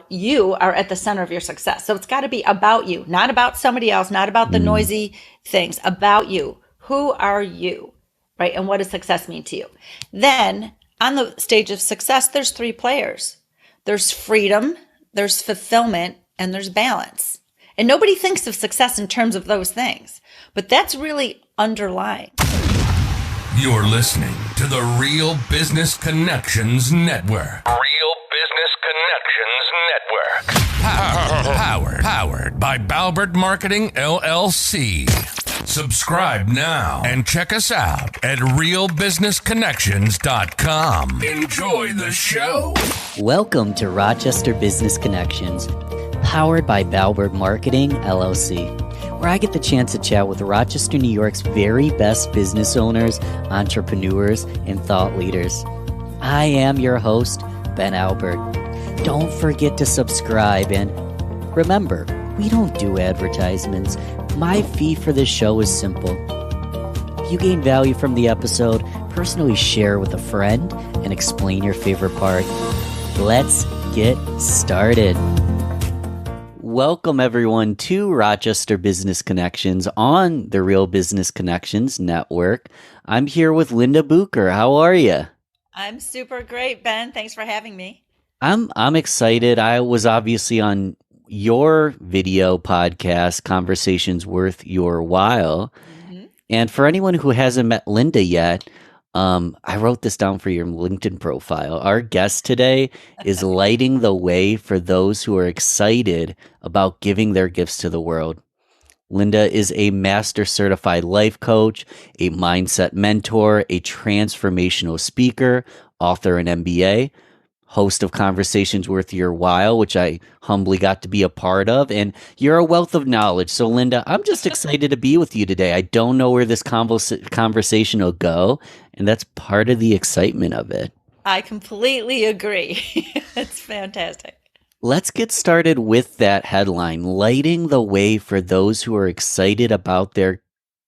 you are at the center of your success. So it's got to be about you, not about somebody else, not about the Mm. noisy things, about you. Who are you, right? And what does success mean to you? Then on the stage of success, there's three players. There's freedom, there's fulfillment, and there's balance. And nobody thinks of success in terms of those things, but that's really underlying. You're listening to the Real Business Connections Network. Real Business Connections Network. Powered by Balbert Marketing, LLC. Subscribe now and check us out at realbusinessconnections.com. Enjoy the show. Welcome to Rochester Business Connections, powered by Balbert Marketing, LLC, where I get the chance to chat with Rochester, New York's very best business owners, entrepreneurs, and thought leaders. I am your host, Ben Albert. Don't forget to subscribe, and remember, we don't do advertisements. My fee for this show is simple. If you gain value from the episode, personally share with a friend and explain your favorite part. Let's get started. Welcome, everyone, to Rochester Business Connections on the Real Business Connections Network. I'm here with Linda Bucher. How are you? I'm super great, Ben. Thanks for having me. I'm excited. I was obviously on your video podcast, Conversations Worth Your While. Mm-hmm. And for anyone who hasn't met Linda yet, I wrote this down for your LinkedIn profile. Our guest today is lighting the way for those who are excited about giving their gifts to the world. Linda is a master certified life coach, a mindset mentor, a transformational speaker, author and MBA, host of Conversations Worth Your While, which I humbly got to be a part of, and you're a wealth of knowledge. So, Linda, I'm just excited to be with you today. I don't know where this conversation will go, and that's part of the excitement of it. I completely agree. It's fantastic. Let's get started with that headline, lighting the way for those who are excited about their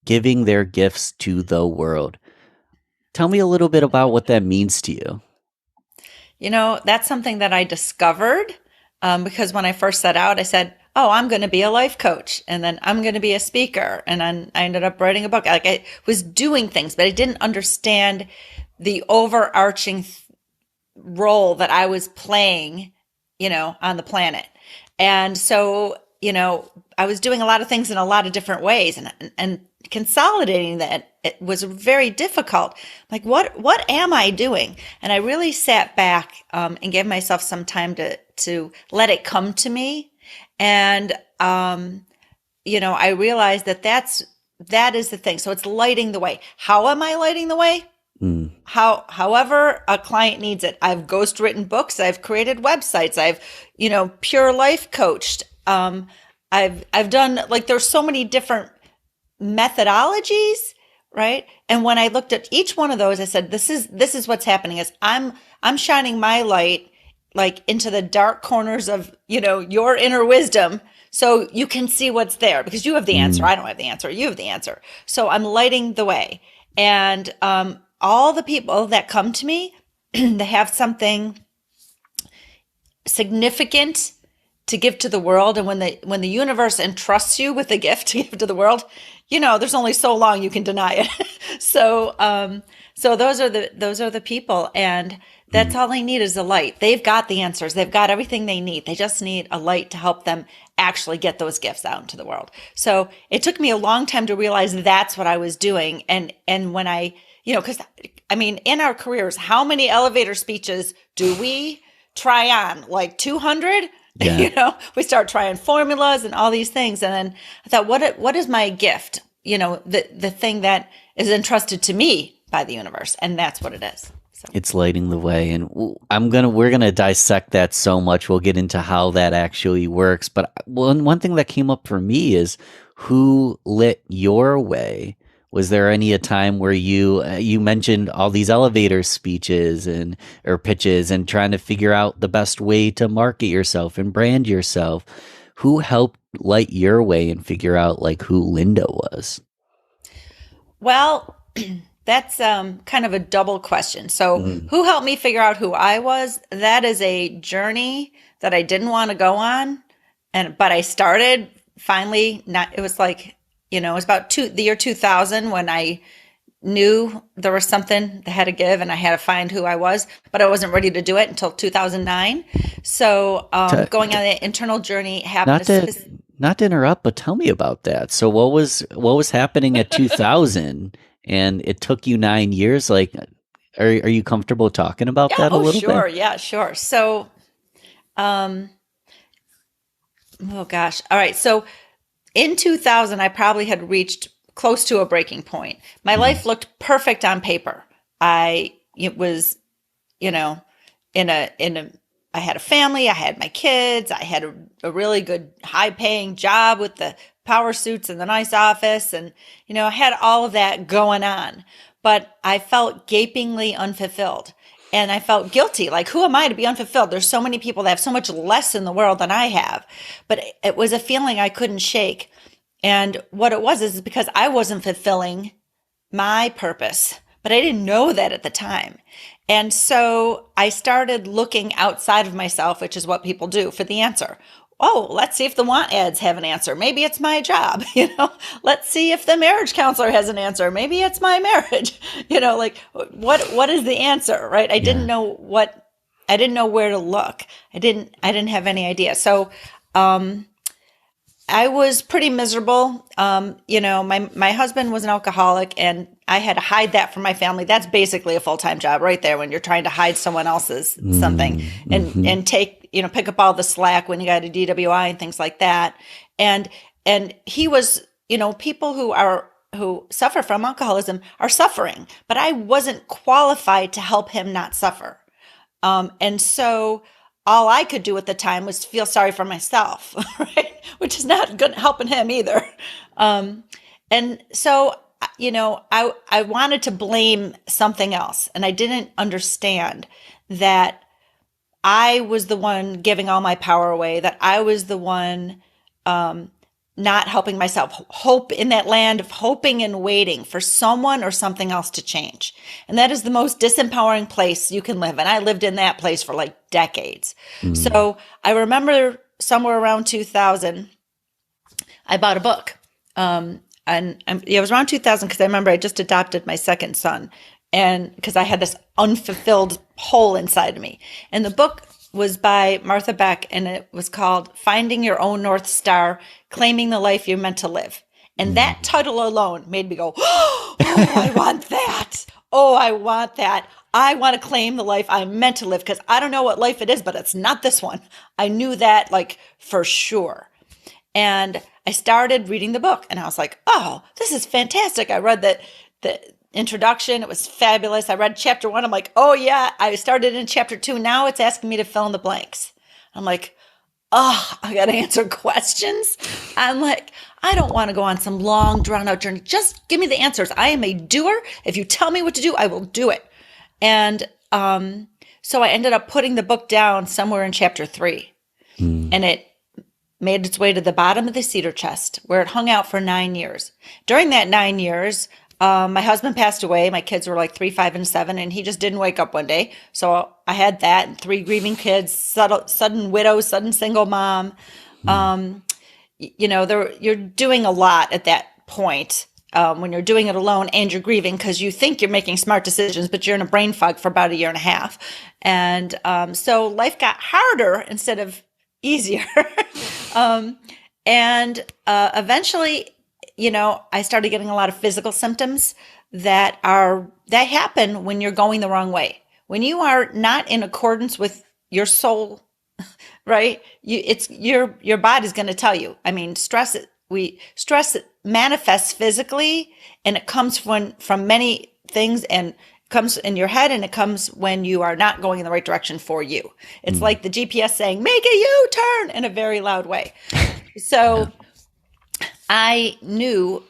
giving their gifts to the world. Tell me a little bit about what that means to you. You know, that's something that I discovered because when I first set out, I said, oh, I'm going to be a life coach, and then I'm going to be a speaker. And then I ended up writing a book. Like, I was doing things, but I didn't understand the overarching role that I was playing, you know, on the planet. And so, you know, I was doing a lot of things in a lot of different ways, and consolidating that, it was very difficult. Like, what am I doing? And I really sat back and gave myself some time to let it come to me. And, you know, I realized that is the thing. So it's lighting the way. How am I lighting the way? However a client needs it. I've ghostwritten books. I've created websites. I've, you know, pure life coached. I've done, like, there's so many different methodologies, right? And when I looked at each one of those, I said, this is what's happening is I'm shining my light, like, into the dark corners of, you know, your inner wisdom, so you can see what's there, because you have the answer. I don't have the answer. You have the answer. So I'm lighting the way. And, all the people that come to me, they have something significant to give to the world. And when the universe entrusts you with a gift to give to the world, you know, there's only so long you can deny it. So those are the people, and that's all they need is a light. They've got the answers. They've got everything they need. They just need a light to help them actually get those gifts out into the world. So it took me a long time to realize that's what I was doing. And when I, you know, because I mean, in our careers, how many elevator speeches do we try on? Like 200? Yeah. You know, we start trying formulas and all these things. And then I thought, what is my gift? You know, the thing that is entrusted to me by the universe. And that's what it is. So. It's lighting the way. And we're going to dissect that so much. We'll get into how that actually works. But one thing that came up for me is, who lit your way? Was there a time where you mentioned all these elevator speeches or pitches and trying to figure out the best way to market yourself and brand yourself? Who helped light your way and figure out, like, who Linda was? Well, that's kind of a double question. So who helped me figure out who I was? That is a journey that I didn't want to go on. But I started finally, it was like, it was about the year 2000 when I knew there was something that had to give and I had to find who I was, but I wasn't ready to do it until 2009. So going on the internal journey happened. Not to interrupt, but tell me about that. So what was happening at 2000 and it took you 9 years? Like, are you comfortable talking about that a little bit? Yeah, sure. So, oh gosh. All right. So in 2000, I probably had reached close to a breaking point. My life looked perfect on paper. It was, I had a family, I had my kids, I had a really good high paying job with the power suits and the nice office. And, I had all of that going on, but I felt gapingly unfulfilled. And I felt guilty. Like, who am I to be unfulfilled? There's so many people that have so much less in the world than I have. But it was a feeling I couldn't shake. And what it was is because I wasn't fulfilling my purpose, but I didn't know that at the time. And so I started looking outside of myself, which is what people do, for the answer. Oh, let's see if the want ads have an answer. Maybe it's my job. Let's see if the marriage counselor has an answer. Maybe it's my marriage. Like what is the answer, right? I didn't know where to look. I didn't have any idea. So, I was pretty miserable. My husband was an alcoholic and I had to hide that from my family. That's basically a full-time job right there when you're trying to hide someone else's something and take, pick up all the slack when you got a DWI and things like that. And he was, people who suffer from alcoholism are suffering, but I wasn't qualified to help him not suffer. And so all I could do at the time was feel sorry for myself, right? Which is not good helping him either. And so, I wanted to blame something else. And I didn't understand that I was the one giving all my power away, that I was the one not helping myself. Hope in that land of hoping and waiting for someone or something else to change. And that is the most disempowering place you can live. And I lived in that place for like decades. So I remember somewhere around 2000, I bought a book. It was around 2000 because I remember I just adopted my second son. And because I had this unfulfilled hole inside of me. And the book was by Martha Beck, and it was called Finding Your Own North Star, Claiming the Life You're Meant to Live. And that title alone made me go, oh, I want that. Oh, I want that. I want to claim the life I'm meant to live because I don't know what life it is, but it's not this one. I knew that like for sure. And I started reading the book and I was like, oh, this is fantastic. I read the introduction. It was fabulous. I read chapter 1. I'm like, oh yeah, I started in chapter 2. Now it's asking me to fill in the blanks. I'm like, oh, I got to answer questions. I'm like, I don't want to go on some long drawn out journey. Just give me the answers. I am a doer. If you tell me what to do, I will do it. And so I ended up putting the book down somewhere in chapter 3 and it made its way to the bottom of the cedar chest where it hung out for 9 years. During that 9 years, my husband passed away. My kids were like 3, 5, and 7, and he just didn't wake up one day. So I had that and 3 grieving kids, sudden widow, sudden single mom. You're doing a lot at that point when you're doing it alone and you're grieving because you think you're making smart decisions, but you're in a brain fog for about a year and a half. And so life got harder instead of easier. Eventually, I started getting a lot of physical symptoms that happen when you're going the wrong way. When you are not in accordance with your soul, right? Your body's going to tell you. I mean, stress manifests physically, and it comes from many things, and comes in your head, and it comes when you are not going in the right direction for you. It's like the GPS saying, make a U-turn in a very loud way. So I knew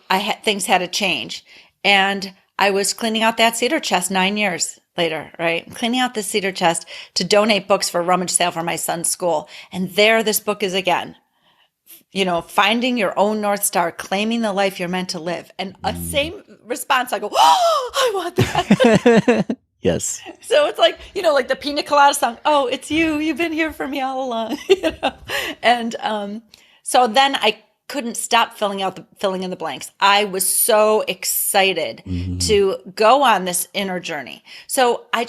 things had to change. And I was cleaning out that cedar chest 9 years later, right? Cleaning out the cedar chest to donate books for a rummage sale for my son's school. And there this book is again. Finding your own North Star, claiming the life you're meant to live. And a same response, I go, oh, I want that. Yes. So it's like, like the Pina Colada song. Oh, it's you. You've been here for me all along. And so then I couldn't stop filling in the blanks. I was so excited to go on this inner journey. So I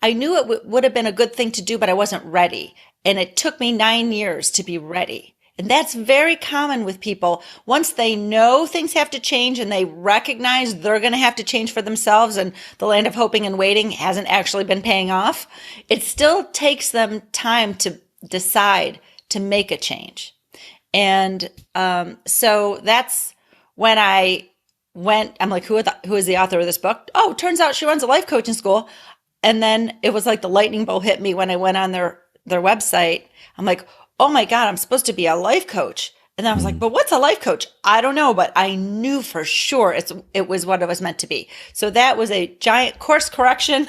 knew it would have been a good thing to do, but I wasn't ready. And it took me 9 years to be ready. And that's very common with people. Once they know things have to change and they recognize they're going to have to change for themselves and the land of hoping and waiting hasn't actually been paying off, it still takes them time to decide to make a change. And so that's when I went, I'm like, who is the author of this book? Oh, turns out she runs a life coaching school. And then it was like the lightning bolt hit me when I went on their website. I'm like, oh my God, I'm supposed to be a life coach. And then I was like, but what's a life coach? I don't know, but I knew for sure it was what it was meant to be. So that was a giant course correction.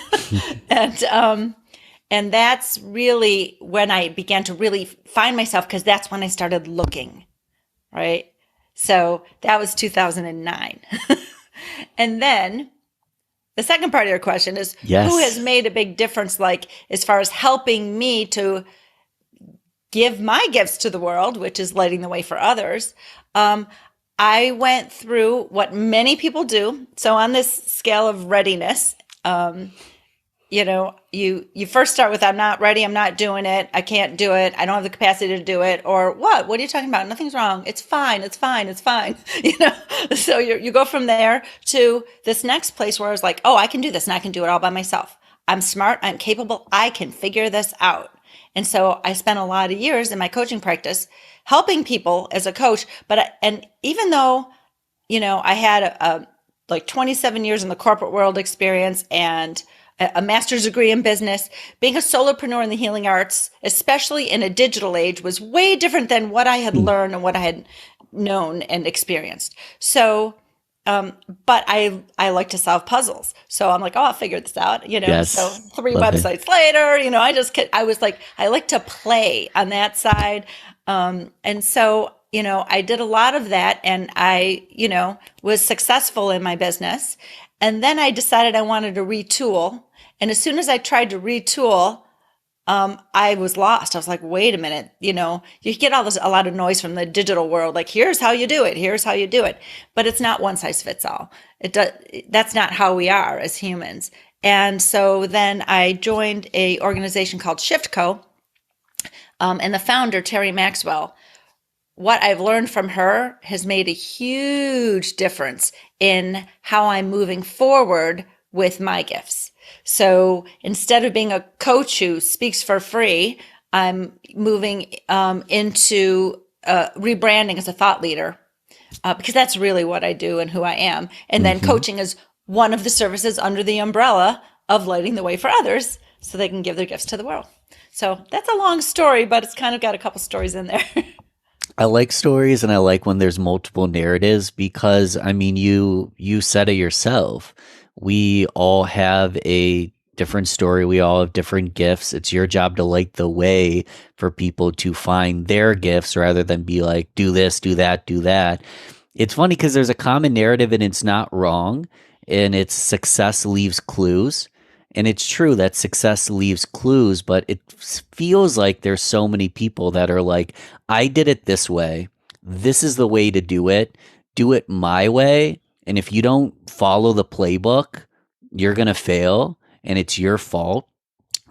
And that's really when I began to really find myself, because that's when I started looking, right? So that was 2009. And then the second part of your question is, Yes. who has made a big difference, like as far as helping me to give my gifts to the world, which is lighting the way for others. I went through what many people do. So on this scale of readiness, you first start with, I'm not ready. I'm not doing it. I can't do it. I don't have the capacity to do it. Or what? What are you talking about? Nothing's wrong. It's fine. It's fine. It's fine. So you go from there to this next place where I was like, oh, I can do this and I can do it all by myself. I'm smart. I'm capable. I can figure this out. And so I spent a lot of years in my coaching practice helping people as a coach. And even though, I had like 27 years in the corporate world experience and a master's degree in business, being a solopreneur in the healing arts, especially in a digital age, was way different than what I had learned and what I had known and experienced. So, but I like to solve puzzles. So I'm like, oh, I'll figure this out, Yes. So 3 Love it. websites later, I was like, I like to play on that side. And so, I did a lot of that and I, was successful in my business. And then I decided I wanted to retool. And as soon as I tried to retool, I was lost. I was like, wait a minute, you get a lot of noise from the digital world. Like, here's how you do it. Here's how you do it. But it's not one size fits all. That's not how we are as humans. And so then I joined a organization called Shift Co. And the founder, Terry Maxwell, what I've learned from her has made a huge difference in how I'm moving forward with my gifts. So instead of being a coach who speaks for free, I'm moving into rebranding as a thought leader because that's really what I do and who I am. And then coaching is one of the services under the umbrella of lighting the way for others so they can give their gifts to the world. So that's a long story, but it's kind of got a couple stories in there. I like stories and I like when there's multiple narratives because, you said it yourself. We all have a different story. We all have different gifts. It's your job to light the way for people to find their gifts rather than be like, do this, do that, do that. It's funny because there's a common narrative and it's not wrong. And it's success leaves clues. And it's true that success leaves clues, but it feels like there's so many people that are like, I did it this way. This is the way to do it. Do it my way. And if you don't follow the playbook, you're going to fail and it's your fault.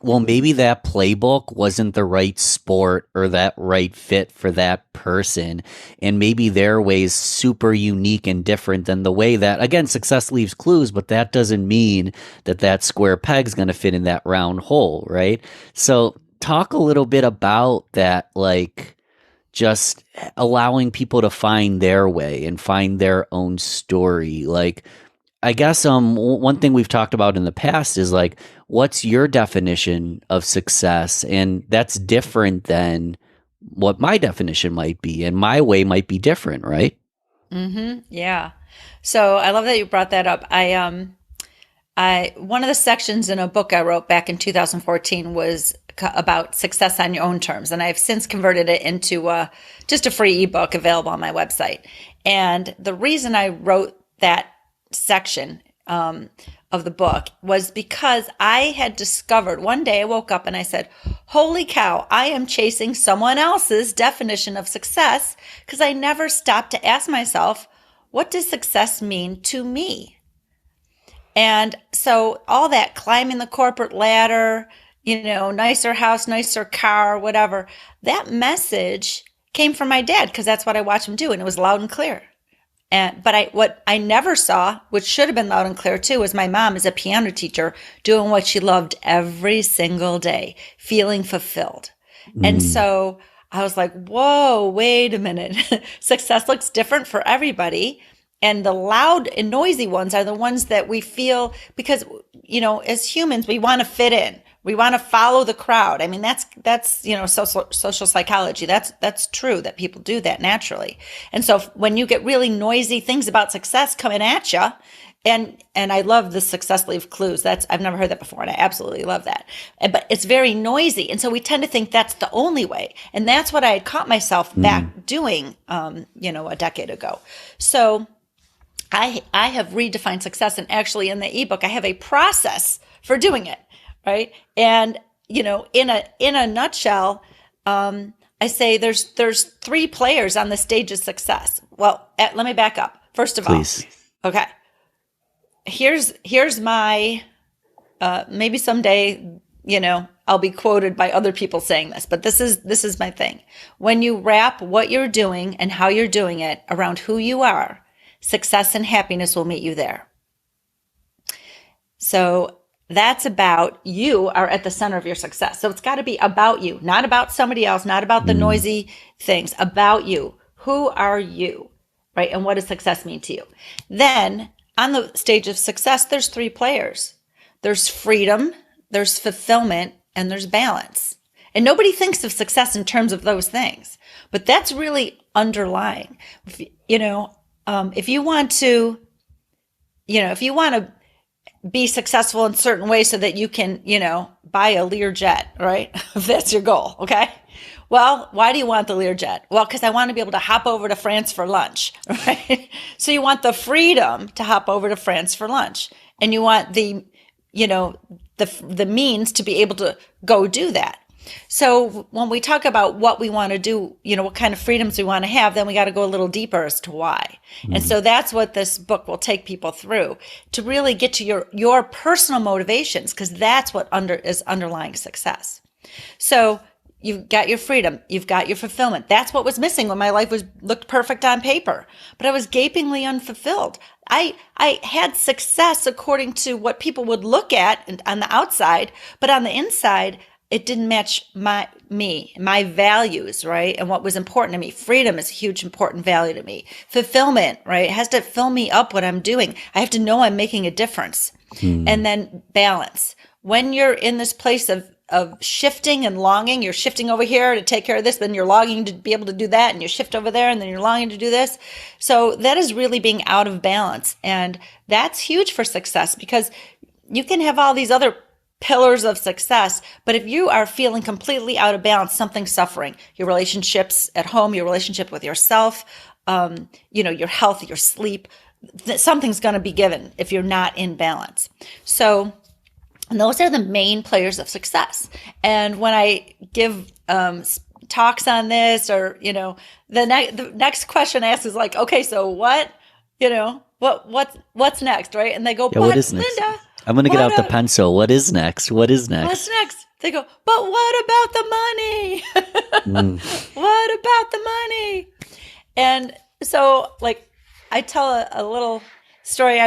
Well, maybe that playbook wasn't the right sport or that right fit for that person. And maybe their way is super unique and different than the way that, again, success leaves clues, but that doesn't mean that that square peg's going to fit in that round hole, right? So talk a little bit about that, like just allowing people to find their way and find their own story. Like, I guess one thing we've talked about in the past is like, what's your definition of success? And that's different than what my definition might be, and my way might be different, right? Yeah. So I love that you brought that up. I one of the sections in a book I wrote back in 2014 was about success on your own terms, and I've since converted it into just a free ebook available on my website. And the reason I wrote that section of the book was because I had discovered one day I woke up and I said, holy cow, I am chasing someone else's definition of success because I never stopped to ask myself, what does success mean to me? And so all that climbing the corporate ladder, nicer house, nicer car, whatever, that message came from my dad because that's what I watched him do. And it was loud and clear. But what I never saw, which should have been loud and clear too, was my mom as a piano teacher doing what she loved every single day, feeling fulfilled. And so I was like, whoa, wait a minute. Success looks different for everybody. And the loud and noisy ones are the ones that we feel because, as humans, we want to fit in. We want to follow the crowd. I mean, that's social psychology. That's true that people do that naturally. And so when you get really noisy things about success coming at you, and I love the success leaf clues. I've never heard that before, and I absolutely love that. But it's very noisy, and so we tend to think that's the only way. And that's what I had caught myself back doing, a decade ago. So I have redefined success, and actually in the ebook, I have a process for doing it. Right. And, in a nutshell, I say there's 3 players on the stage of success. Well, let me back up. First of Please. all. Okay. Here's my, maybe someday, I'll be quoted by other people saying this, but this is my thing. When you wrap what you're doing and how you're doing it around who you are, success and happiness will meet you there. So that's about you are at the center of your success. So it's got to be about you, not about somebody else, not about the noisy things, about you. Who are you, right? And what does success mean to you? Then on the stage of success, there's 3 players. There's freedom, there's fulfillment, and there's balance. And nobody thinks of success in terms of those things, but that's really underlying. If you want to, be successful in certain ways so that you can, buy a Learjet, right? If that's your goal. Okay. Well, why do you want the Learjet? Well, because I want to be able to hop over to France for lunch, right? So you want the freedom to hop over to France for lunch, and you want the means to be able to go do that. So when we talk about what we want to do, what kind of freedoms we want to have, then we got to go a little deeper as to why. And so that's what this book will take people through to really get to your personal motivations, because that's what is underlying success. So you've got your freedom, you've got your fulfillment. That's what was missing when my life looked perfect on paper, but I was gapingly unfulfilled. I had success according to what people would look at on the outside, but on the inside, it didn't match my values, right? And what was important to me. Freedom is a huge, important value to me. Fulfillment, right? It has to fill me up what I'm doing. I have to know I'm making a difference. And then balance. When you're in this place of shifting and longing, you're shifting over here to take care of this, then you're longing to be able to do that, and you shift over there, and then you're longing to do this. So that is really being out of balance. And that's huge for success, because you can have all these other pillars of success, but if you are feeling completely out of balance, something's suffering. Your relationships at home, your relationship with yourself, your health, your sleep, something's going to be given if you're not in balance. So those are the main players of success. And when I give talks on this, or the next question asked is like, okay, so what, what's next, right? And they go, yeah, what is next? Linda, I'm going to get out the pencil. What is next? What is next? What's next? They go, but what about the money? What about the money? And so, I tell a little story. I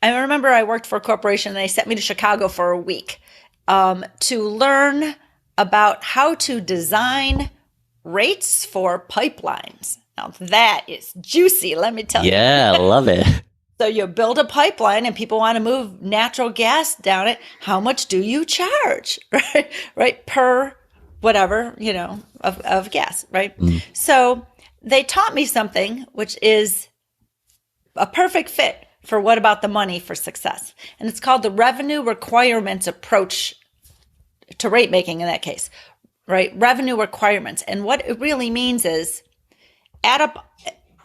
remember I worked for a corporation, and they sent me to Chicago for a week to learn about how to design rates for pipelines. Now, that is juicy, let me tell you. Yeah, I love it. So you build a pipeline and people want to move natural gas down it. How much do you charge, right? Per whatever, of gas, right? So they taught me something, which is a perfect fit for what about the money for success. And it's called the revenue requirements approach to rate making in that case, right? Revenue requirements. And what it really means is add up.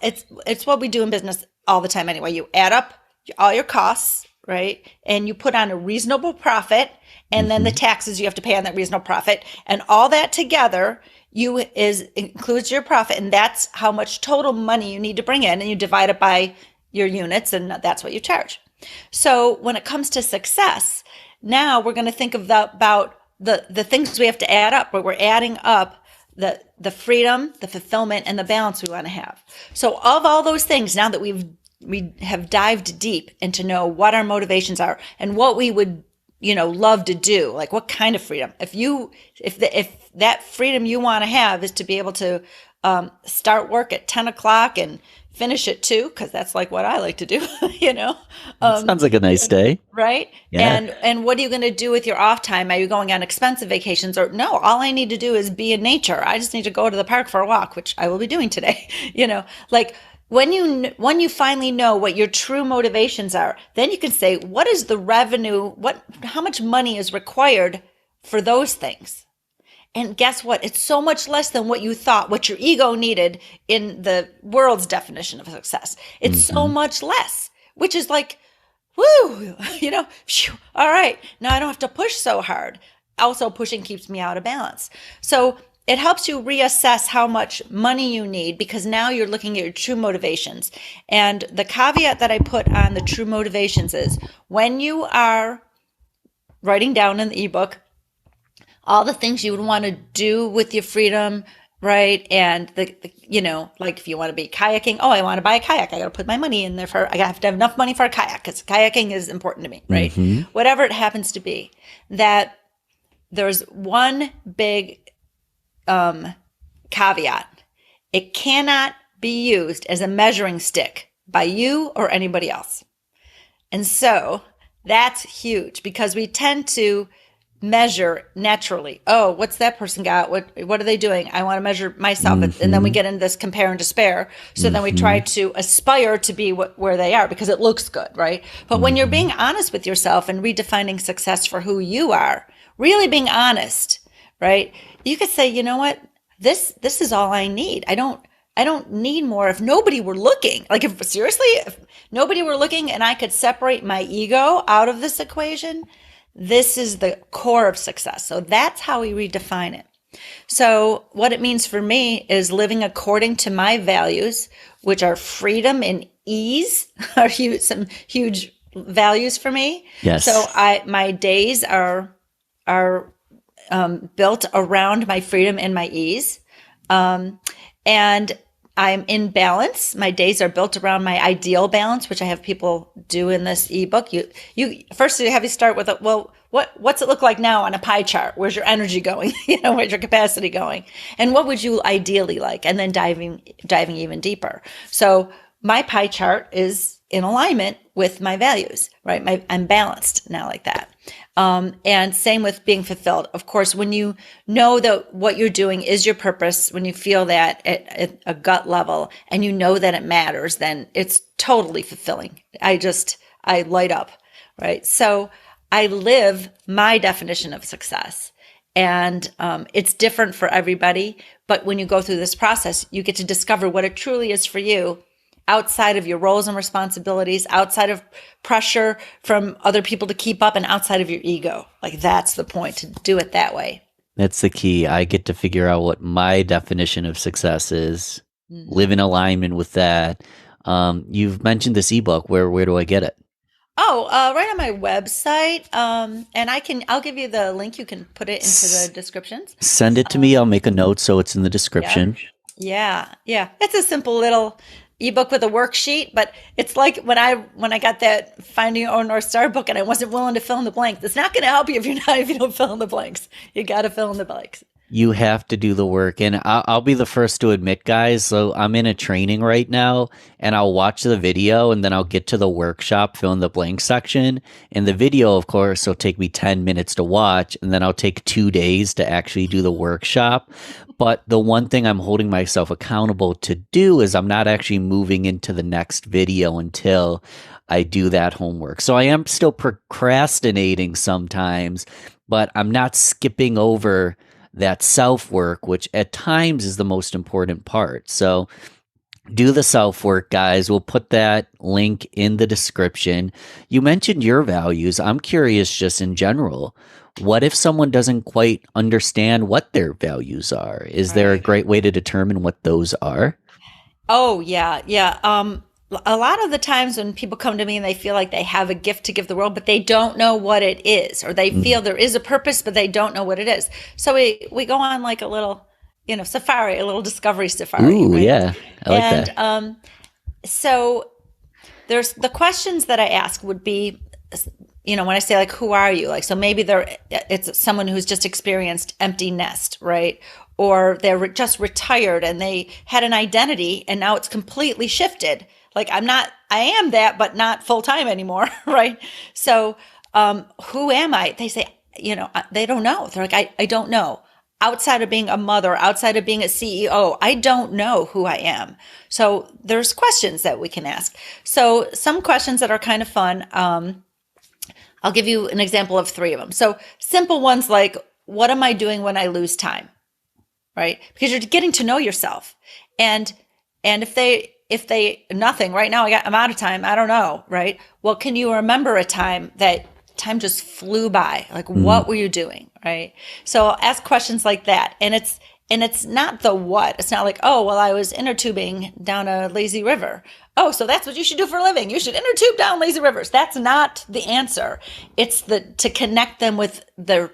It's what we do in business all the time anyway. You add up all your costs, right? And you put on a reasonable profit, and then the taxes you have to pay on that reasonable profit, and all that together includes your profit, and that's how much total money you need to bring in, and you divide it by your units, and that's what you charge. So when it comes to success, now we're going to think about the things we have to add up, where we're adding up the freedom, the fulfillment, and the balance we want to have. So of all those things, now that we have dived deep into know what our motivations are and what we would, love to do, like what kind of freedom. If that freedom you want to have is to be able to start work at 10 o'clock and finish at 2, because that's like what I like to do, Sounds like a nice day. Right? Yeah. And what are you going to do with your off time? Are you going on expensive vacations? Or no, all I need to do is be in nature. I just need to go to the park for a walk, which I will be doing today. Like when you finally know what your true motivations are, then you can say, what is the revenue? How much money is required for those things? And guess what? It's so much less than what you thought, what your ego needed in the world's definition of success. It's so much less, which is like, woo, phew, all right. Now I don't have to push so hard. Also, pushing keeps me out of balance. So it helps you reassess how much money you need, because now you're looking at your true motivations. And the caveat that I put on the true motivations is when you are writing down in the ebook all the things you would want to do with your freedom, right? And like if you want to be kayaking, I want to buy a kayak. I got to put my money in there I have to have enough money for a kayak because kayaking is important to me, right? Whatever it happens to be, that there's one big caveat. It cannot be used as a measuring stick by you or anybody else. And so that's huge, because we tend to measure naturally. Oh, what's that person got? What are they doing? I want to measure myself. And then we get into this compare and despair. So then we try to aspire to be where they are because it looks good, right? But when you're being honest with yourself and redefining success for who you are, really being honest, right? You could say, you know what? This is all I need. I don't need more. If nobody were looking, like if nobody were looking and I could separate my ego out of this equation, this is the core of success. So that's how we redefine it. So what it means for me is living according to my values, which are freedom and ease, are some huge values for me. Yes. So my days are built around my freedom and my ease. And I'm in balance. My days are built around my ideal balance, which I have people do in this ebook. You first have you start with what's it look like now on a pie chart? Where's your energy going? Where's your capacity going? And what would you ideally like? And then diving even deeper. So my pie chart is in alignment with my values, right? I'm balanced now like that. And same with being fulfilled. Of course, when you know that what you're doing is your purpose, when you feel that at a gut level and you know that it matters, then it's totally fulfilling. I light up, right? So I live my definition of success. And it's different for everybody. But when you go through this process, you get to discover what it truly is for you, outside of your roles and responsibilities, outside of pressure from other people to keep up, and outside of your ego. Like that's the point, to do it that way. That's the key. I get to figure out what my definition of success is, live in alignment with that. You've mentioned this ebook. Where do I get it? Right on my website. And I'll give you the link. You can put it into the descriptions. Send it to me. I'll make a note so it's in the description. Yeah. It's a simple little ebook with a worksheet, but it's like when I got that Finding Your Own North Star book and I wasn't willing to fill in the blanks. It's not going to help you if you don't fill in the blanks. You got to fill in the blanks. You have to do the work. And I'll be the first to admit, guys, so I'm in a training right now, and I'll watch the video, and then I'll get to the workshop, fill in the blank section. And the video, of course, will take me 10 minutes to watch, and then I'll take 2 days to actually do the workshop. But the one thing I'm holding myself accountable to do is I'm not actually moving into the next video until I do that homework. So I am still procrastinating sometimes, but I'm not skipping over that self-work, which at times is the most important part. So do the self work, guys. We'll put that link in the description. You mentioned your values. I'm curious, just in general, what if someone doesn't quite understand what their values are? Is there a great way to determine what those are? Oh, yeah. Yeah. A lot of the times when people come to me and they feel like they have a gift to give the world, but they don't know what it is, or they feel there is a purpose, but they don't know what it is. So we go on like a little, safari, a little discovery safari. Ooh, right? yeah. I like And that. so there's the questions that I ask would be, when I say like, who are you? Like, so maybe it's someone who's just experienced empty nest, right? Or they're just retired and they had an identity and now it's completely shifted. Like I am that, but not full time anymore, right? So, who am I? They say, they don't know. They're like, I don't know. Outside of being a mother, outside of being a CEO, I don't know who I am. So there's questions that we can ask. So some questions that are kind of fun. I'll give you an example of 3 of them. So simple ones like, what am I doing when I lose time? Right? Because you're getting to know yourself. And if they nothing right now, I'm out of time. I don't know. Right. Well, can you remember a time that time just flew by? Like, what were you doing? Right. So I'll ask questions like that. And it's not the what. It's not like, oh, well, I was inner tubing down a lazy river. Oh, so that's what you should do for a living. You should inner tube down lazy rivers. That's not the answer. It's to connect them with their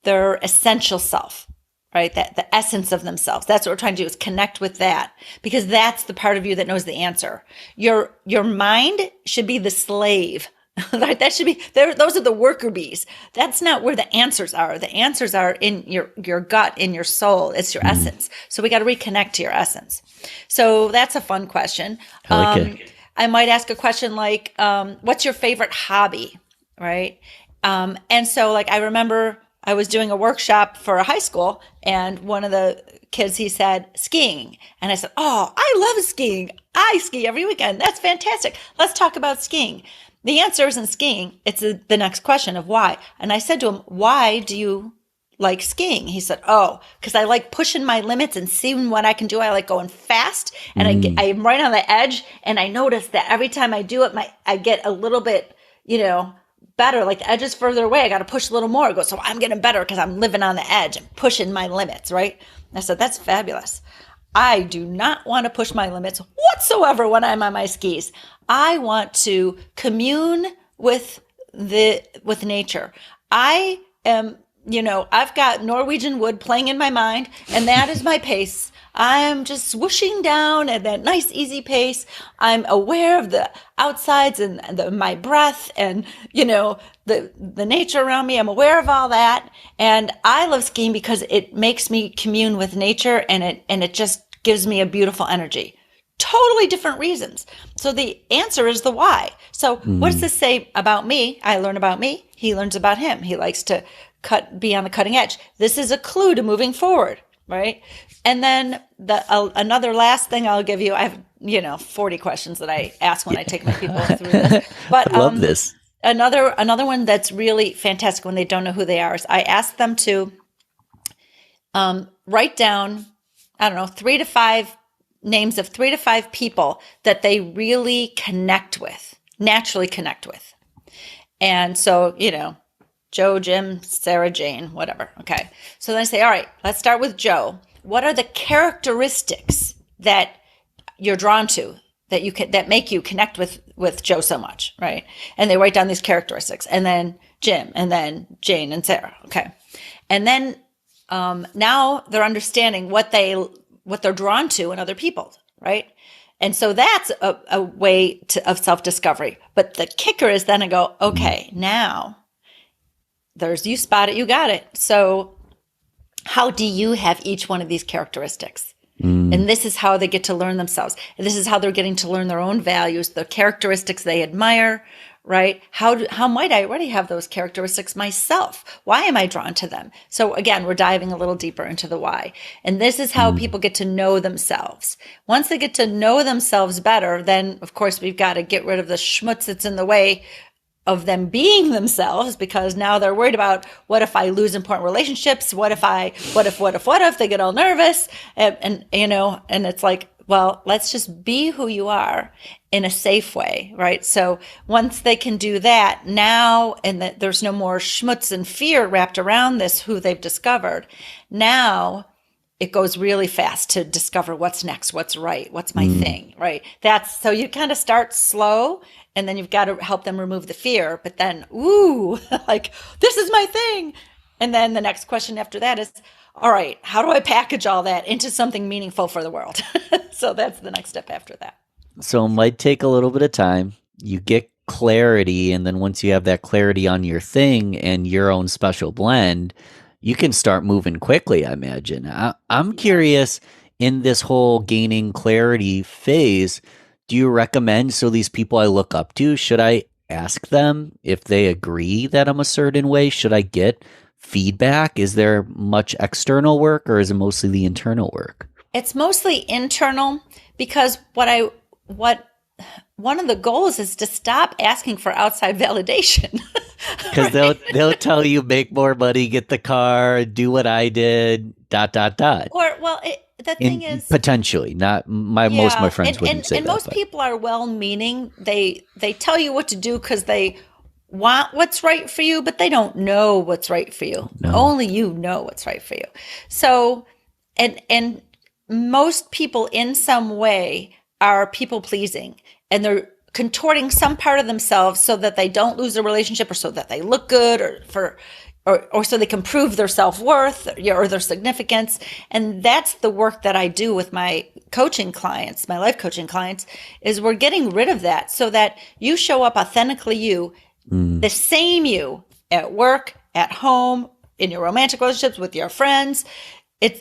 essential self, right? That the essence of themselves. That's what we're trying to do, is connect with that, because that's the part of you that knows the answer. Your mind should be the slave. Right? That should be there. Those are the worker bees. That's not where the answers are. The answers are in your gut, in your soul. It's your essence. So we got to reconnect to your essence. So that's a fun question. I like it. I might ask a question like, what's your favorite hobby? Right. And so like, I remember I was doing a workshop for a high school, and one of the kids, he said, skiing. And I said, oh, I love skiing. I ski every weekend. That's fantastic. Let's talk about skiing. The answer isn't skiing. It's the next question of why. And I said to him, why do you like skiing? He said, oh, because I like pushing my limits and seeing what I can do. I like going fast, and I'm right on the edge. And I notice that every time I do it, I get a little bit, better. Like the edge is further away. I got to push a little more. So I'm getting better because I'm living on the edge and pushing my limits, right? And I said, that's fabulous. I do not want to push my limits whatsoever when I'm on my skis. I want to commune with nature. I am, I've got Norwegian wood playing in my mind, and that is my pace. I'm just swooshing down at that nice, easy pace. I'm aware of the outsides and my breath and, the nature around me. I'm aware of all that. And I love skiing because it makes me commune with nature, and it just gives me a beautiful energy. Totally different reasons. So the answer is the why. So what does this say about me? I learn about me. He learns about him. He likes to be on the cutting edge. This is a clue to moving forward, right? And then another last thing I'll give you, I have 40 questions that I ask when I take my people through this. But I love this. Another one that's really fantastic when they don't know who they are is I ask them to write down, 3 to 5 names of 3 to 5 people that they really connect with, naturally connect with. And so, Joe, Jim, Sarah, Jane, whatever. Okay. So then I say, all right, let's start with Joe. What are the characteristics that you're drawn to that make you connect with Joe so much, right? And they write down these characteristics, and then Jim, and then Jane and Sarah. Okay. And then now they're understanding what they're drawn to in other people, right? And so that's a way of self-discovery. But the kicker is then I go, okay, now you spot it, you got it. So how do you have each one of these characteristics? And this is how they get to learn themselves. And this is how they're getting to learn their own values, the characteristics they admire, right? How might I already have those characteristics myself? Why am I drawn to them? So again, we're diving a little deeper into the why. And this is how people get to know themselves. Once they get to know themselves better, then of course we've got to get rid of the schmutz that's in the way of them being themselves, because now they're worried about, what if I lose important relationships? What if they get all nervous? And it's like, well, let's just be who you are in a safe way, right? So once they can do that now, and that there's no more schmutz and fear wrapped around this, who they've discovered, now it goes really fast to discover what's next, what's right, what's my thing, right? That's so you kind of start slow, and then you've got to help them remove the fear. But then, ooh, like, this is my thing. And then the next question after that is, all right, how do I package all that into something meaningful for the world? So that's the next step after that. So it might take a little bit of time. You get clarity, and then once you have that clarity on your thing and your own special blend, you can start moving quickly, I imagine. I'm curious, in this whole gaining clarity phase, do you recommend, so these people I look up to, should I ask them if they agree that I'm a certain way? Should I get feedback? Is there much external work, or is it mostly the internal work? It's mostly internal, because one of the goals is to stop asking for outside validation. Because they'll tell you, make more money, get the car, do what I did, ... Or, well, the thing is, potentially, not most of my friends wouldn't say and that. most people are well-meaning. They tell you what to do because they want what's right for you, but they don't know what's right for you. No. Only you know what's right for you. So, and most people in some way are people-pleasing, and they're contorting some part of themselves so that they don't lose a relationship, or so that they look good, or so they can prove their self-worth or their significance. And that's the work that I do with my coaching clients, my life coaching clients, is we're getting rid of that so that you show up authentically you, the same you, at work, at home, in your romantic relationships, with your friends.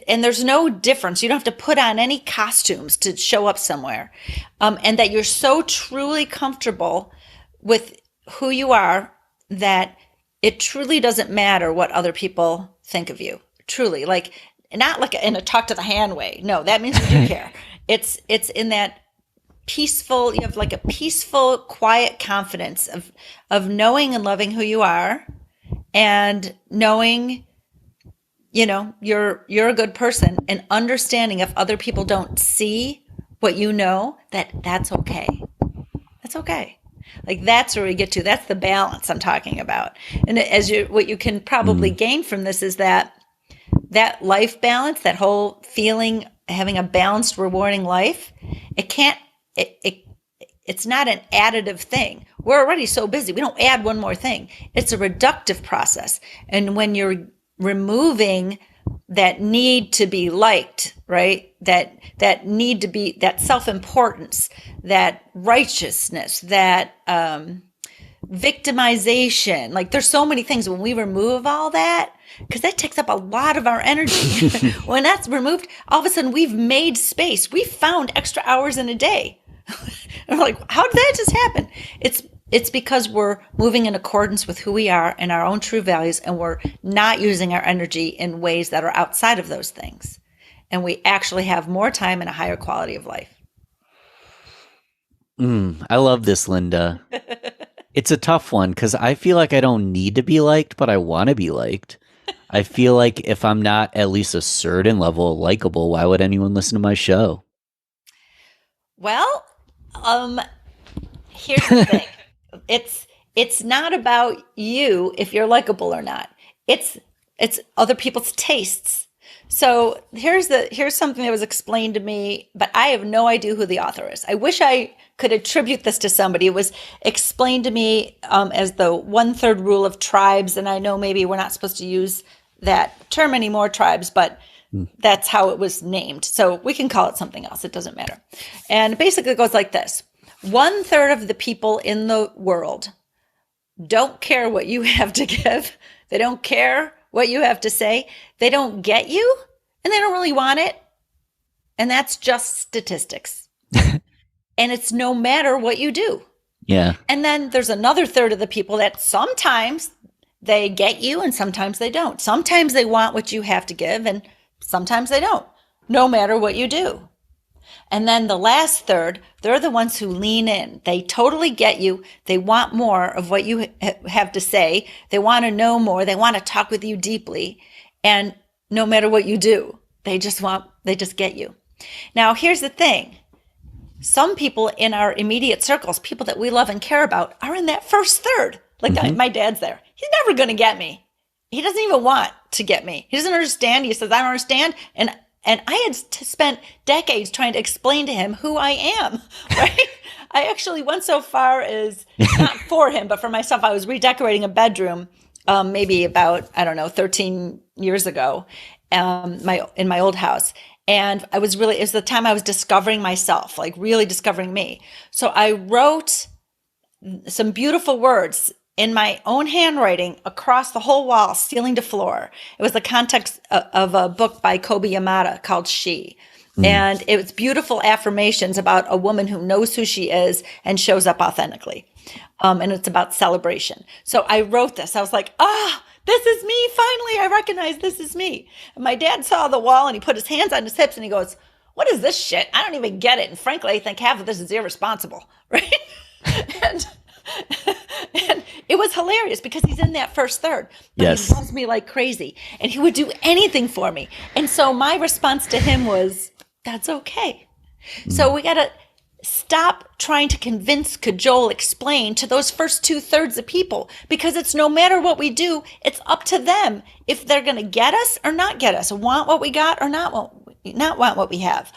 And there's no difference. You don't have to put on any costumes to show up somewhere. And that you're so truly comfortable with who you are that it truly doesn't matter what other people think of you. Truly. Like, not like in a talk to the hand way. No, that means you do care. It's in that peaceful, you have like a peaceful, quiet confidence of knowing and loving who you are, and knowing, you know, you're a good person, and understanding if other people don't see what you know, that's okay. That's okay. Like, that's where we get to. That's the balance I'm talking about. And what you can probably gain from this is that life balance, that whole feeling, having a balanced, rewarding life. It's not an additive thing. We're already so busy. We don't add one more thing. It's a reductive process. And when you're removing that need to be liked, right? That need to be, that self-importance, that righteousness, that victimization. Like, there's so many things when we remove all that, because that takes up a lot of our energy. When that's removed, all of a sudden we've made space. We've found extra hours in a day. And we're like, how did that just happen? It's because we're moving in accordance with who we are and our own true values, and we're not using our energy in ways that are outside of those things. And we actually have more time and a higher quality of life. I love this, Linda. It's a tough one, because I feel like I don't need to be liked, but I want to be liked. I feel like if I'm not at least a certain level likable, why would anyone listen to my show? Well, here's the thing. It's not about you if you're likable or not. It's other people's tastes. So here's something that was explained to me, but I have no idea who the author is. I wish I could attribute this to somebody. It was explained to me as the 1/3 rule of tribes, and I know maybe we're not supposed to use that term anymore, tribes, but that's how it was named. So we can call it something else. It doesn't matter. And basically it goes like this. 1/3 of the people in the world don't care what you have to give. They don't care what you have to say. They don't get you, and they don't really want it. And that's just statistics. And it's no matter what you do. Yeah. And then there's another 1/3 of the people that sometimes they get you and sometimes they don't. Sometimes they want what you have to give, and sometimes they don't, no matter what you do. And then the last 1/3, they're the ones who lean in. They totally get you. They want more of what you have to say. They want to know more. They want to talk with you deeply. And no matter what you do, they just get you. Now, here's the thing. Some people in our immediate circles, people that we love and care about, are in that first third. Like my dad's there. He's never going to get me. He doesn't even want to get me. He doesn't understand. He says, I don't understand. And I had spent decades trying to explain to him who I am, right? I actually went so far as, not for him, but for myself, I was redecorating a bedroom maybe about, 13 years ago in my old house. And it was the time I was discovering myself, like really discovering me. So I wrote some beautiful words in my own handwriting across the whole wall, ceiling to floor. It was the context of a book by Kobe Yamada called She. And it was beautiful affirmations about a woman who knows who she is and shows up authentically. And it's about celebration. So I wrote this. I was like, this is me. Finally, I recognize this is me. And my dad saw the wall and he put his hands on his hips and he goes, what is this shit? I don't even get it. And frankly, I think half of this is irresponsible, right? and it was hilarious because he's in that first third. But Yes. He loves me like crazy. And he would do anything for me. And so my response to him was, that's okay. So we got to stop trying to convince, cajole, explain to those first 2/3 of people, because it's no matter what we do, it's up to them if they're going to get us or not get us, want what we got or not want what we have.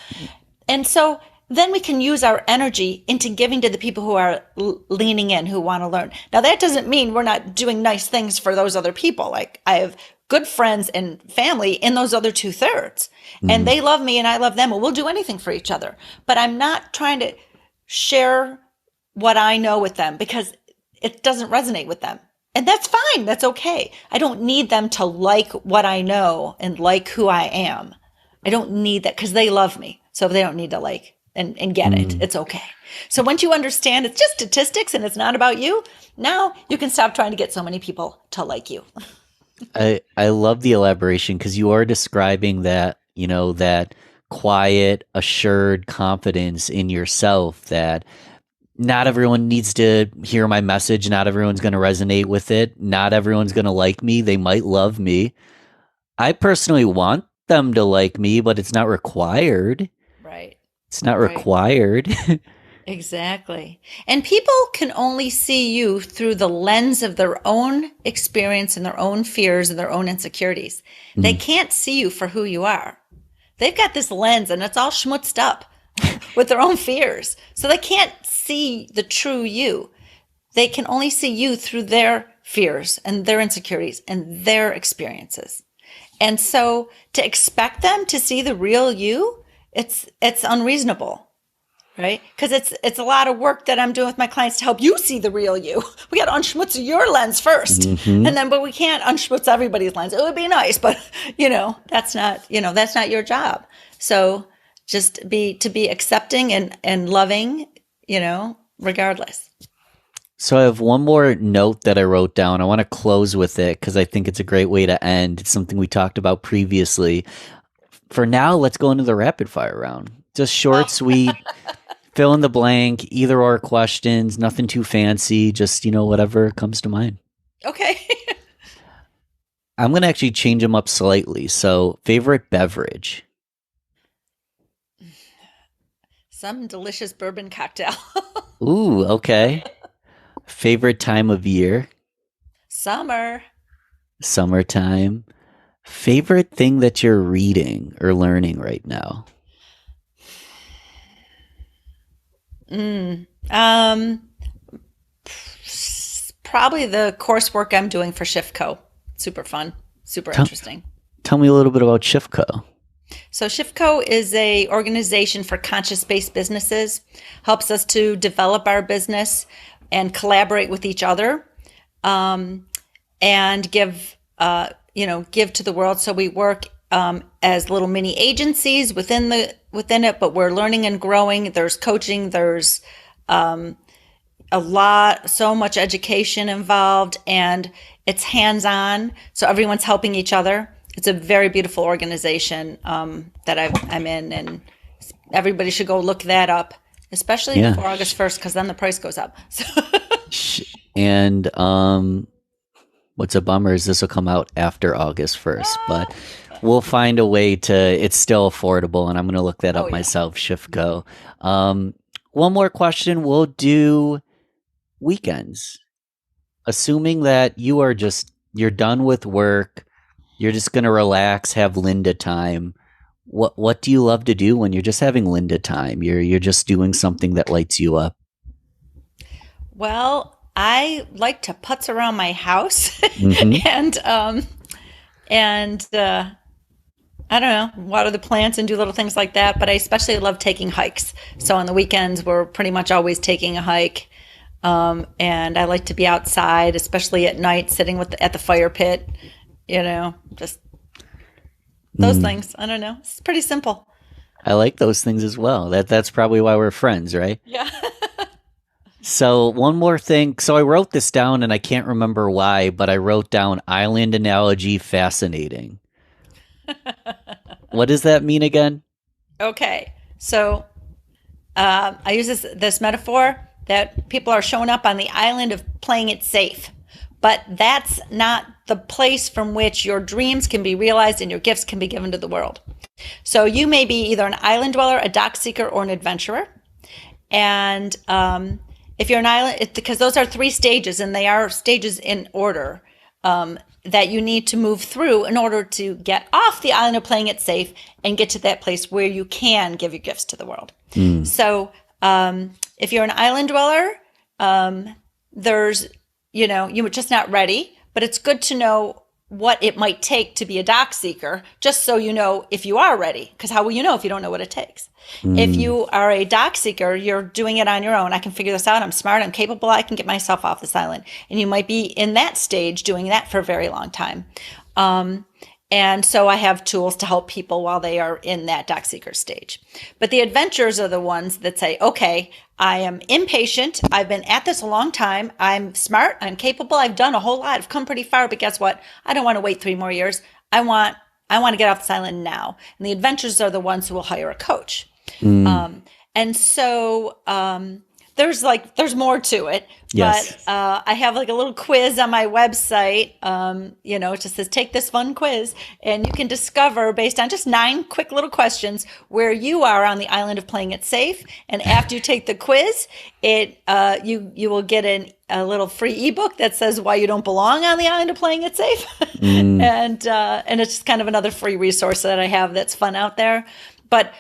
And so then we can use our energy into giving to the people who are leaning in, who want to learn. Now, that doesn't mean we're not doing nice things for those other people. Like, I have good friends and family in those other 2/3, and they love me and I love them, and we'll do anything for each other. But I'm not trying to share what I know with them because it doesn't resonate with them. And that's fine. That's okay. I don't need them to like what I know and like who I am. I don't need that because they love me. So they don't need to like and get it. It's okay. So once you understand it's just statistics and it's not about you, now you can stop trying to get so many people to like you. I love the elaboration because you are describing that, that quiet, assured confidence in yourself that not everyone needs to hear my message. Not everyone's going to resonate with it. Not everyone's going to like me. They might love me. I personally want them to like me, but it's not required. Right. It's not Right. required. Exactly. And people can only see you through the lens of their own experience and their own fears and their own insecurities. They can't see you for who you are. They've got this lens and it's all schmutzed up with their own fears. So they can't see the true you. They can only see you through their fears and their insecurities and their experiences. And so to expect them to see the real you, it's unreasonable. Right? Because it's a lot of work that I'm doing with my clients to help you see the real you. We got to unschmutz your lens first. But we can't unschmutz everybody's lens. It would be nice, but that's not your job. So just to be accepting and loving, regardless. So I have one more note that I wrote down. I want to close with it because I think it's a great way to end. It's something we talked about previously. For now, let's go into the rapid fire round. Just short, sweet, fill in the blank, either or questions, nothing too fancy, just, whatever comes to mind. Okay. I'm going to actually change them up slightly. So, favorite beverage? Some delicious bourbon cocktail. Ooh, okay. Favorite time of year? Summer. Summertime. Favorite thing that you're reading or learning right now? Probably the coursework I'm doing for Shiftco. Super fun, super interesting. Tell me a little bit about Shiftco. So Shiftco is a organization for conscious-based businesses. Helps us to develop our business and collaborate with each other, and give to the world. So we work as little mini agencies within it, but we're learning and growing. There's coaching, there's so much education involved, and it's hands-on. So everyone's helping each other. It's a very beautiful organization that I'm in, and everybody should go look that up, especially before August 1st, because then the price goes up. And what's a bummer is this will come out after August 1st, but we'll find a way to, it's still affordable, and I'm going to look that up yeah. myself, Shift Go. One more question. We'll do weekends. Assuming that you're done with work, you're just going to relax, have Linda time. What do you love to do when you're just having Linda time? You're just doing something that lights you up. Well, I like to putz around my house Mm-hmm. and I don't know, water the plants and do little things like that. But I especially love taking hikes. So on the weekends, we're pretty much always taking a hike. And I like to be outside, especially at night, sitting at the fire pit, just those things. I don't know. It's pretty simple. I like those things as well. That's probably why we're friends, right? Yeah. So one more thing. So I wrote this down and I can't remember why, but I wrote down island analogy fascinating. What does that mean again? Okay. So I use this metaphor that people are showing up on the island of playing it safe. But that's not the place from which your dreams can be realized and your gifts can be given to the world. So you may be either an island dweller, a dock seeker, or an adventurer. And if you're an island, because those are 3 stages, and they are stages in order that you need to move through in order to get off the island of playing it safe and get to that place where you can give your gifts to the world. So if you're an island dweller, there's, you're just not ready, but it's good to know what it might take to be a dock seeker, just so you know if you are ready. Because how will you know if you don't know what it takes? If you are a dock seeker, you're doing it on your own. I can figure this out. I'm smart. I'm capable. I can get myself off this island. And you might be in that stage doing that for a very long time. And so I have tools to help people while they are in that dock seeker stage. But the adventurers are the ones that say, okay, I am impatient. I've been at this a long time. I'm smart. I'm capable. I've done a whole lot. I've come pretty far. But guess what? I don't want to wait 3 more years. I want to get off this island now. And the adventurers are the ones who will hire a coach. And so there's more to it. Yes. But I have like a little quiz on my website. It just says, take this fun quiz. And you can discover, based on just 9 quick little questions, where you are on the island of playing it safe. And after you take the quiz, you will get a little free ebook that says why you don't belong on the island of playing it safe. And it's just kind of another free resource that I have that's fun out there. But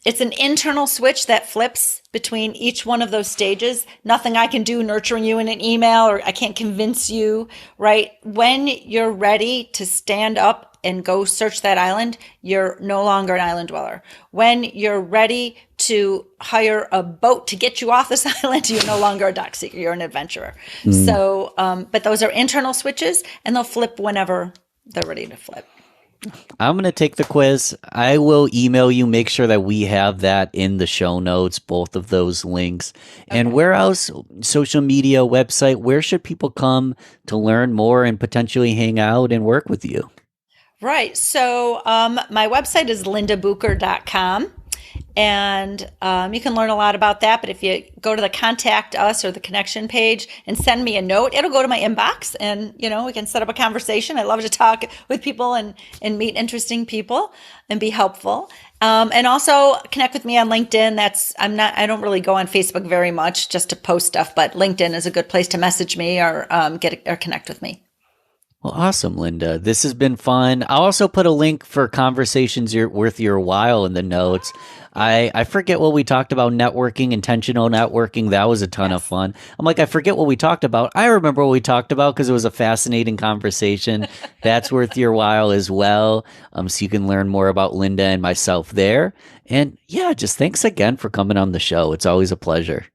it's an internal switch that flips between each one of those stages. Nothing I can do nurturing you in an email, or I can't convince you, right? When you're ready to stand up and go search that island, you're no longer an island dweller. When you're ready to hire a boat to get you off this island, you're no longer a dock seeker, you're an adventurer. So, but those are internal switches, and they'll flip whenever they're ready to flip. I'm going to take the quiz. I will email you, make sure that we have that in the show notes, both of those links. Okay. And where else, social media, website, where should people come to learn more and potentially hang out and work with you? Right. So my website is lindabucher.com. And you can learn a lot about that. But if you go to the contact us or the connection page and send me a note, it'll go to my inbox, and we can set up a conversation. I love to talk with people and meet interesting people and be helpful. And also connect with me on LinkedIn. I don't really go on Facebook very much, just to post stuff, but LinkedIn is a good place to message me or connect with me. Well, awesome, Linda. This has been fun. I'll also put a link for conversations worth your while in the notes. I forget what we talked about, networking, intentional networking. That was a ton of fun. I'm like, I forget what we talked about. I remember what we talked about because it was a fascinating conversation. That's worth your while as well. So you can learn more about Linda and myself there. And yeah, just thanks again for coming on the show. It's always a pleasure.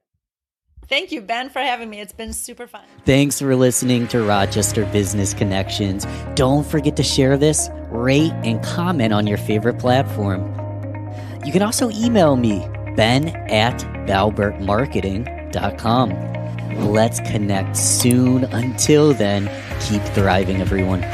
Thank you, Ben, for having me. It's been super fun. Thanks for listening to Rochester Business Connections. Don't forget to share this, rate, and comment on your favorite platform. You can also email me, ben@balbertmarketing.com. Let's connect soon. Until then, keep thriving, everyone.